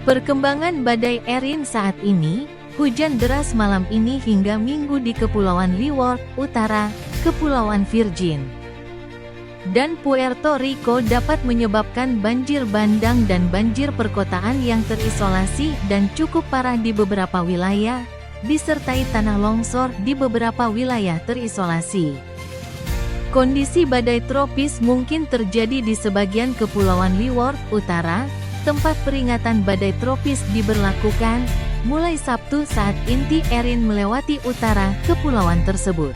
Perkembangan badai Erin saat ini, hujan deras malam ini hingga Minggu di Kepulauan Leeward Utara, Kepulauan Virgin, dan Puerto Rico dapat menyebabkan banjir bandang dan banjir perkotaan yang terisolasi dan cukup parah di beberapa wilayah, disertai tanah longsor di beberapa wilayah terisolasi. Kondisi badai tropis mungkin terjadi di sebagian Kepulauan Leeward Utara, tempat peringatan badai tropis diberlakukan, mulai Sabtu saat inti Erin melewati utara kepulauan tersebut.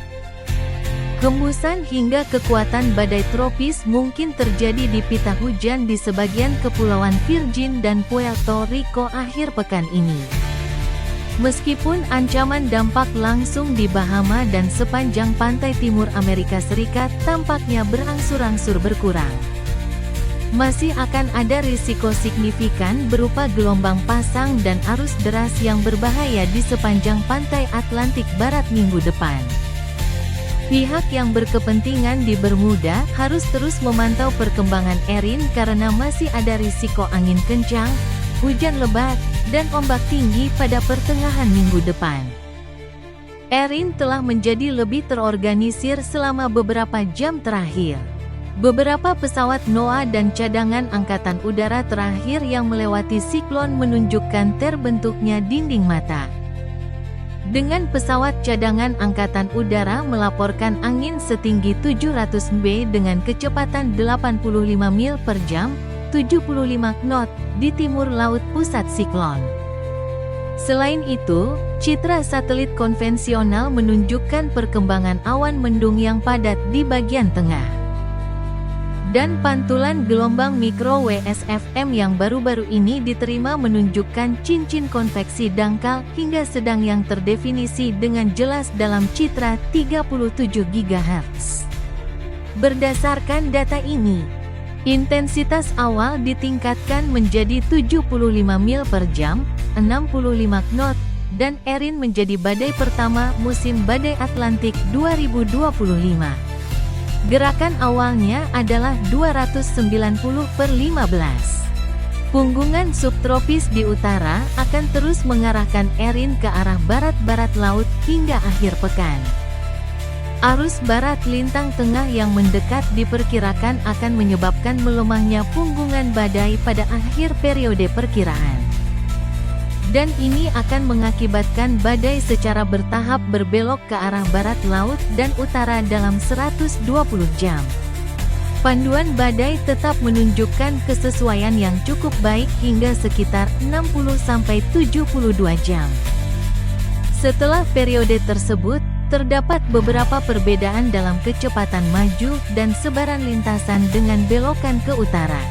Hembusan hingga kekuatan badai tropis mungkin terjadi di pita hujan di sebagian Kepulauan Virgin dan Puerto Rico akhir pekan ini. Meskipun ancaman dampak langsung di Bahama dan sepanjang pantai timur Amerika Serikat tampaknya berangsur-angsur berkurang, masih akan ada risiko signifikan berupa gelombang pasang dan arus deras yang berbahaya di sepanjang pantai Atlantik Barat minggu depan. Pihak yang berkepentingan di Bermuda harus terus memantau perkembangan Erin karena masih ada risiko angin kencang, hujan lebat, dan ombak tinggi pada pertengahan minggu depan. Erin telah menjadi lebih terorganisir selama beberapa jam terakhir. Beberapa pesawat NOAA dan cadangan angkatan udara terakhir yang melewati siklon menunjukkan terbentuknya dinding mata. Dengan pesawat cadangan angkatan udara melaporkan angin setinggi 700 mb dengan kecepatan 85 mil per jam, 75 knot, di timur laut pusat siklon. Selain itu, citra satelit konvensional menunjukkan perkembangan awan mendung yang padat di bagian tengah. Dan pantulan gelombang mikro WSFM yang baru-baru ini diterima menunjukkan cincin konveksi dangkal hingga sedang yang terdefinisi dengan jelas dalam citra 37 GHz. Berdasarkan data ini, intensitas awal ditingkatkan menjadi 75 mil per jam, 65 knot, dan Erin menjadi badai pertama musim badai Atlantik 2025. Gerakan awalnya adalah 290/15. Punggungan subtropis di utara akan terus mengarahkan Erin ke arah barat-barat laut hingga akhir pekan. Arus barat lintang tengah yang mendekat diperkirakan akan menyebabkan melemahnya punggungan badai pada akhir periode perkiraan. Dan ini akan mengakibatkan badai secara bertahap berbelok ke arah barat laut dan utara dalam 120 jam. Panduan badai tetap menunjukkan kesesuaian yang cukup baik hingga sekitar 60-72 jam. Setelah periode tersebut, terdapat beberapa perbedaan dalam kecepatan maju dan sebaran lintasan dengan belokan ke utara.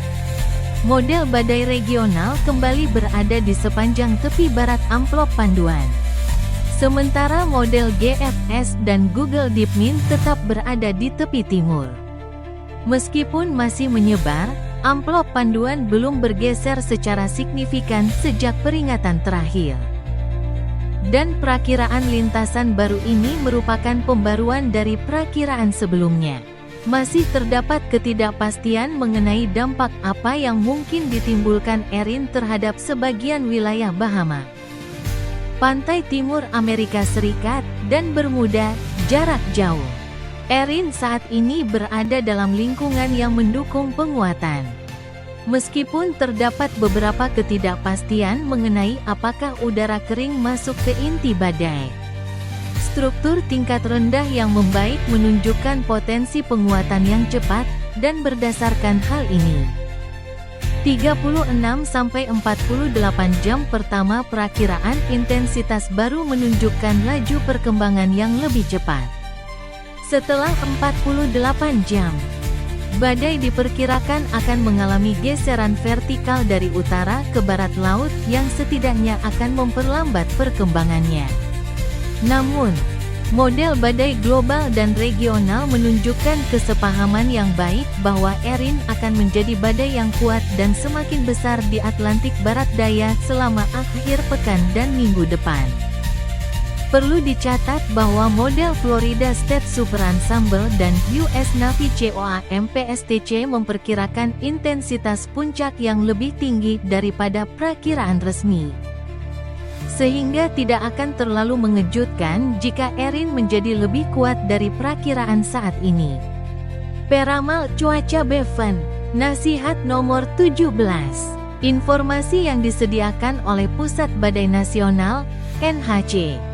Model badai regional kembali berada di sepanjang tepi barat amplop panduan. Sementara model GFS dan Google DeepMind tetap berada di tepi timur. Meskipun masih menyebar, amplop panduan belum bergeser secara signifikan sejak peringatan terakhir. Dan perakiraan lintasan baru ini merupakan pembaruan dari perakiraan sebelumnya. Masih terdapat ketidakpastian mengenai dampak apa yang mungkin ditimbulkan Erin terhadap sebagian wilayah Bahama, pantai timur Amerika Serikat, dan Bermuda, jarak jauh. Erin saat ini berada dalam lingkungan yang mendukung penguatan. Meskipun terdapat beberapa ketidakpastian mengenai apakah udara kering masuk ke inti badai, struktur tingkat rendah yang membaik menunjukkan potensi penguatan yang cepat, dan berdasarkan hal ini, 36-48 jam pertama perakiraan intensitas baru menunjukkan laju perkembangan yang lebih cepat. Setelah 48 jam, badai diperkirakan akan mengalami geseran vertikal dari utara ke barat laut yang setidaknya akan memperlambat perkembangannya. Namun, model badai global dan regional menunjukkan kesepahaman yang baik bahwa Erin akan menjadi badai yang kuat dan semakin besar di Atlantik Barat Daya selama akhir pekan dan minggu depan. Perlu dicatat bahwa model Florida State Super Ensemble dan US Navy COAMPSTC memperkirakan intensitas puncak yang lebih tinggi daripada prakiraan resmi. Sehingga tidak akan terlalu mengejutkan jika Erin menjadi lebih kuat dari prakiraan saat ini. Peramal cuaca Bevan, nasihat nomor 17. Informasi yang disediakan oleh Pusat Badai Nasional, NHC.